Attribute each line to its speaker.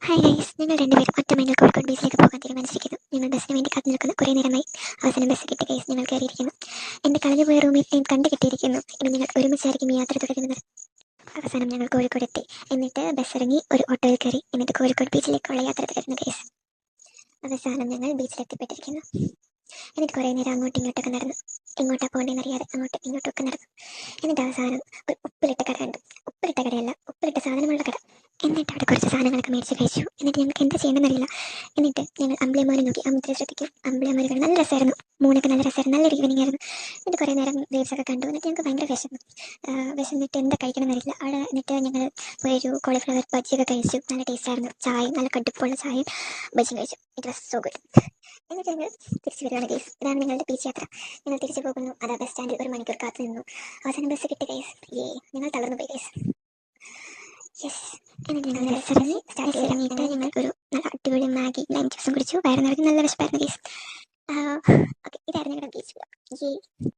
Speaker 1: Hi guys, ഞങ്ങൾ രണ്ടുപേരും ഒറ്റമൈനിൽ കോഴിക്കോട് ബീച്ചിലേക്ക് പോകാൻ തീരുമാനിച്ചിരിക്കുന്നു. ഞങ്ങൾ ബസ്സിന് വേണ്ടി കാത്തു നിൽക്കുന്ന കുറേ നേരമായി. അവസാനം ബസ് കിട്ടിയ ഗൈസ്, ഞങ്ങൾ കയറിയിരിക്കുന്നു. എൻ്റെ കളഞ്ഞുപോയ റൂമിൽ ഞാൻ കണ്ടു കിട്ടിയിരിക്കുന്നു. ഇനി ഞങ്ങൾ ഒരുമിച്ചായിരിക്കും ഈ യാത്ര തുടരുന്നത്. അവസാനം ഞങ്ങൾ കോഴിക്കോട് എത്തി. എന്നിട്ട് ബസ് ഇറങ്ങി ഒരു ഓട്ടോയിൽ കയറി. എന്നിട്ട് കോഴിക്കോട് ബീച്ചിലേക്കുള്ള യാത്ര തുടരുന്നു ഗൈസ്. അവസാനം ഞങ്ങൾ ബീച്ചിലെത്തിപ്പെട്ടിരിക്കുന്നു. എന്നിട്ട് കുറേ നേരം അങ്ങോട്ടും ഇങ്ങോട്ടൊക്കെ നടന്നു. എങ്ങോട്ടാ പോകേണ്ടതെന്ന് അറിയാതെ അങ്ങോട്ടും ഇങ്ങോട്ടൊക്കെ നടന്നു. എന്നിട്ട് അവസാനം ഒരു ഉപ്പിലിട്ട കട കണ്ടു. ഉപ്പിലിട്ട കടയല്ല, ഉപ്പിലിട്ട സാധനമുള്ള കട. എന്നിട്ട് അവിടെ കുറച്ച് സാധനങ്ങളൊക്കെ മേടിച്ച് കഴിച്ചു. എന്നിട്ട് ഞങ്ങൾക്ക് എന്താ ചെയ്യണമെന്നറിയില്ല. എന്നിട്ട് ഞങ്ങൾ അമ്പിളിമാരെ നോക്കി. അമിത്ര ശ്രദ്ധിക്കും. അമ്പിളിമാരുകൾ നല്ല രസമായിരുന്നു. മൂന്നൊക്കെ നല്ല രസമായിരുന്നു. നല്ലൊരു ഈവനിങ് ആയിരുന്നു. എന്നിട്ട് കുറേ നേരം വേവ്സ് ഒക്കെ കണ്ടു. എന്നിട്ട് ഞങ്ങൾക്ക് ഭയങ്കര വിശന്നു. വിശന്നിട്ട് എന്താ കഴിക്കണമെന്നറിയില്ല. അവിടെ എന്നിട്ട് ഞങ്ങൾ ഒരു കോളിഫ്ലവർ ബജിയൊക്കെ കഴിച്ചു. നല്ല ടേസ്റ്റ് ആയിരുന്നു. ചായയും നല്ല കടുപ്പമുള്ള ചായയും ബജിയും കഴിച്ചു. It was so good. എന്നിട്ട് ഞങ്ങൾ തിരിച്ചു വരികയാണ് ഗൈസ്. ഇതാണ് ഞങ്ങളുടെ ബീച്ച് യാത്ര. ഞങ്ങൾ തിരിച്ചു പോകുന്നു. അതാ ബസ് സ്റ്റാൻഡിൽ 1 മണിക്കൂർ കാത്തു നിന്നു. അവസാനം ബസ് കിട്ടി ഗൈസ്. ഞങ്ങൾ തളർന്നു പോയി ഗൈസ്. യെസ്. എന്നിട്ട് ഞങ്ങൾ ബസ് ഇറങ്ങിയിട്ട് ഞങ്ങൾ ഒരു നല്ല അടിപൊളി മാഗി ലൈം ജ്യൂസും കുടിച്ചു. വയറ് നിറഞ്ഞ് നല്ല വിശപ്പായിരുന്നു ഗൈസ്. ഓക്കെ, ഇതായിരുന്നു ഞങ്ങളുടെ ബീച്ച്.